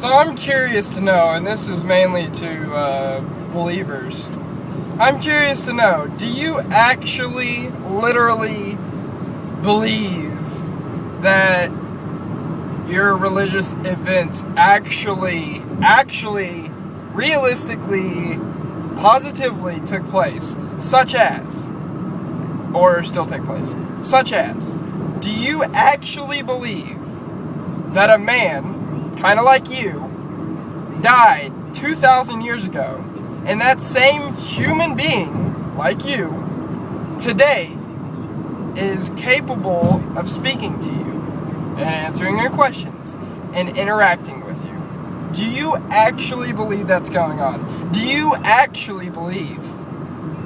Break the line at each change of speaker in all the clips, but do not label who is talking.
So I'm curious to know, and this is mainly to believers. I'm curious to know, do you actually, literally believe that your religious events actually, realistically, positively took place? Such as, or still take place, such as, do you actually believe that a man, kind of like you, died 2,000 years ago, and that same human being, like you, today, is capable of speaking to you, and answering your questions, and interacting with you? Do you actually believe that's going on? Do you actually believe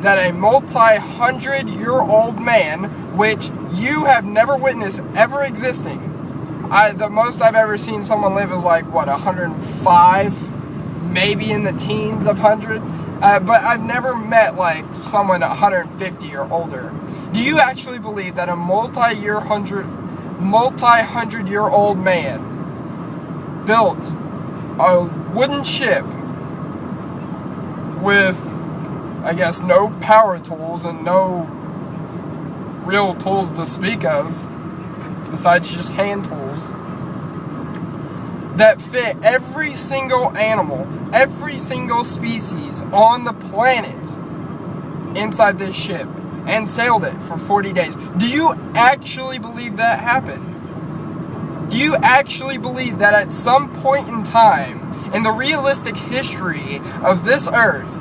that a multi-hundred-year-old man, which you have never witnessed ever existing, the most I've ever seen someone live is like, 105? Maybe in the teens of 100? But I've never met, like, someone 150 or older. Do you actually believe that a multi-hundred-year-old man built a wooden ship with, I guess, no power tools and no real tools to speak of, besides just hand tools, that fit every single animal, every single species on the planet inside this ship, and sailed it for 40 days? Do you actually believe that happened? Do you actually believe that at some point in time in the realistic history of this earth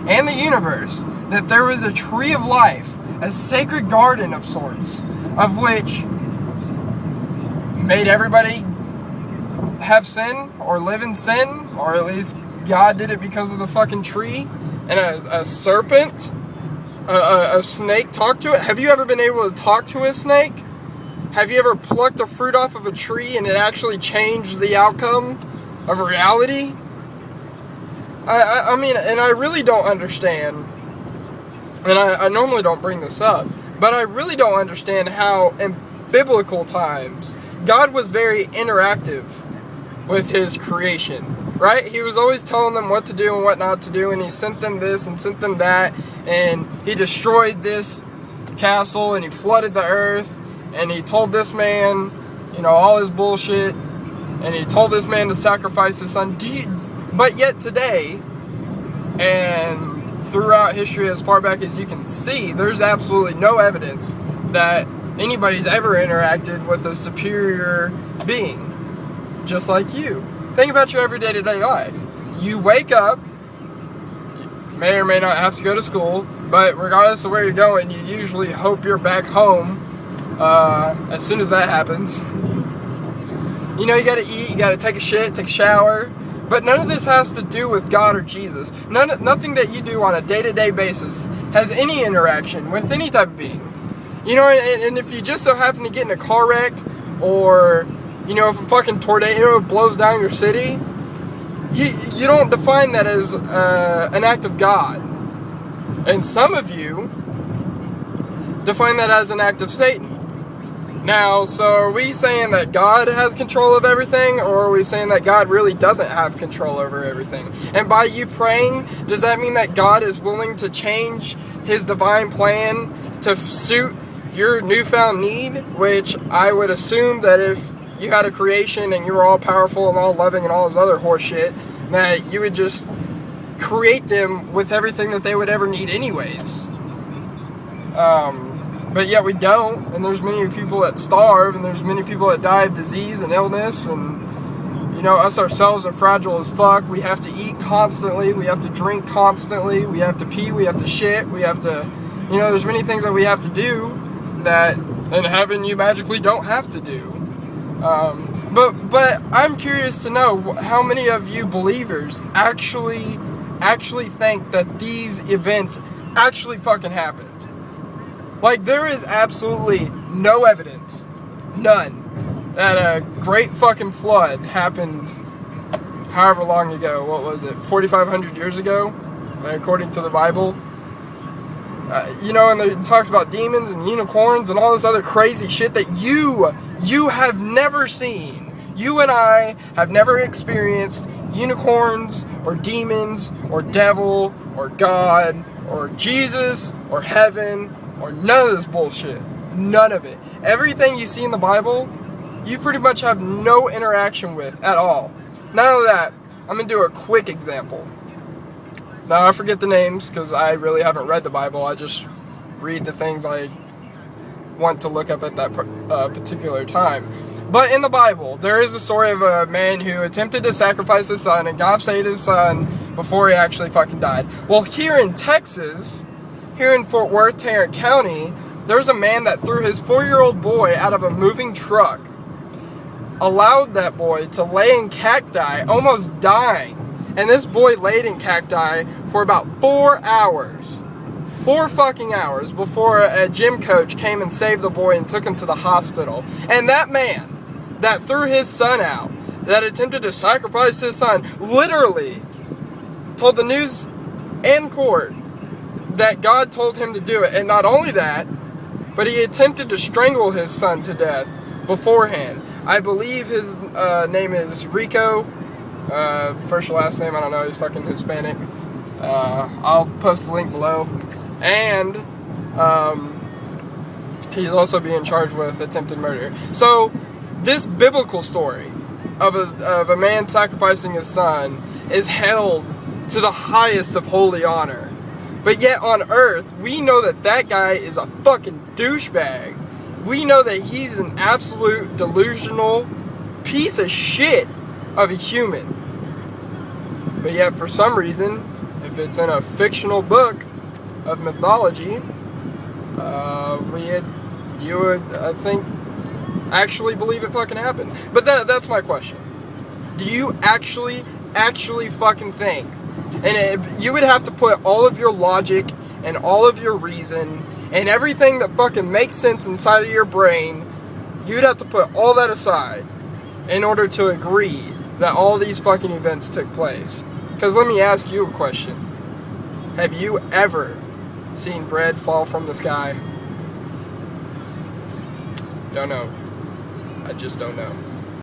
and the universe, that there was a tree of life, a sacred garden of sorts, of which made everybody have sin or live in sin, or at least God did it because of the fucking tree, and a serpent, a snake talked to it? Have you ever been able to talk to a snake? Have you ever plucked a fruit off of a tree and it actually changed the outcome of reality? I mean, and I really don't understand, and I normally don't bring this up, but I really don't understand how in biblical times God was very interactive with his creation, right? He was always telling them what to do and what not to do, and he sent them this and sent them that, and he destroyed this castle, and he flooded the earth, and he told this man, all his bullshit, and he told this man to sacrifice his son. But yet today, and throughout history as far back as you can see, there's absolutely no evidence that anybody's ever interacted with a superior being, just like you. Think about your everyday life. You wake up, you may or may not have to go to school, but regardless of where you're going, you usually hope you're back home as soon as that happens. You gotta eat, you gotta take a shit, take a shower, but none of this has to do with God or Jesus. Nothing that you do on a day-to-day basis has any interaction with any type of being. And if you just so happen to get in a car wreck, or if a fucking tornado blows down your city, you don't define that as an act of God. And some of you define that as an act of Satan. Now, so are we saying that God has control of everything, or are we saying that God really doesn't have control over everything? And by you praying, does that mean that God is willing to change his divine plan to suit your newfound need? Which I would assume that if you had a creation and you were all powerful and all loving and all this other horse shit, that you would just create them with everything that they would ever need anyways. But yet we don't, and there's many people that starve, and there's many people that die of disease and illness, and us ourselves are fragile as fuck. We have to eat constantly, we have to drink constantly, we have to pee, we have to shit, we have to, there's many things that we have to do that in heaven you magically don't have to do. But I'm curious to know how many of you believers actually think that these events actually fucking happened. Like, there is absolutely no evidence, none, that a great fucking flood happened however long ago. What was it, 4,500 years ago, according to the Bible? And it talks about demons and unicorns and all this other crazy shit that you have never seen. You and I have never experienced unicorns or demons or devil or God or Jesus or heaven or none of this bullshit. None of it. Everything you see in the Bible, you pretty much have no interaction with at all. Not only that, I'm going to do a quick example. Now, I forget the names because I really haven't read the Bible. I just read the things I want to look up at that particular time. But in the Bible, there is a story of a man who attempted to sacrifice his son, and God saved his son before he actually fucking died. Well, here in Texas, here in Fort Worth, Tarrant County, there's a man that threw his 4-year-old boy out of a moving truck, allowed that boy to lay in cacti, almost dying. And this boy laid in cacti for about 4 hours. 4 fucking hours before a gym coach came and saved the boy and took him to the hospital. And that man that threw his son out, that attempted to sacrifice his son, literally told the news and court that God told him to do it. And not only that, but he attempted to strangle his son to death beforehand. I believe his name is Rico. First or last name, I don't know. He's fucking Hispanic. I'll post the link below. And he's also being charged with attempted murder. So this biblical story of a man sacrificing his son is held to the highest of holy honor. But yet on earth, we know that that guy is a fucking douchebag. We know that he's an absolute delusional piece of shit of a human. But yet for some reason, if it's in a fictional book of mythology, you would, I think, actually believe it fucking happened. But that's my question. Do you actually fucking think? And you would have to put all of your logic and all of your reason and everything that fucking makes sense inside of your brain, you'd have to put all that aside in order to agree that all these fucking events took place. Because let me ask you a question. Have you ever seen bread fall from the sky? Don't know. I just don't know.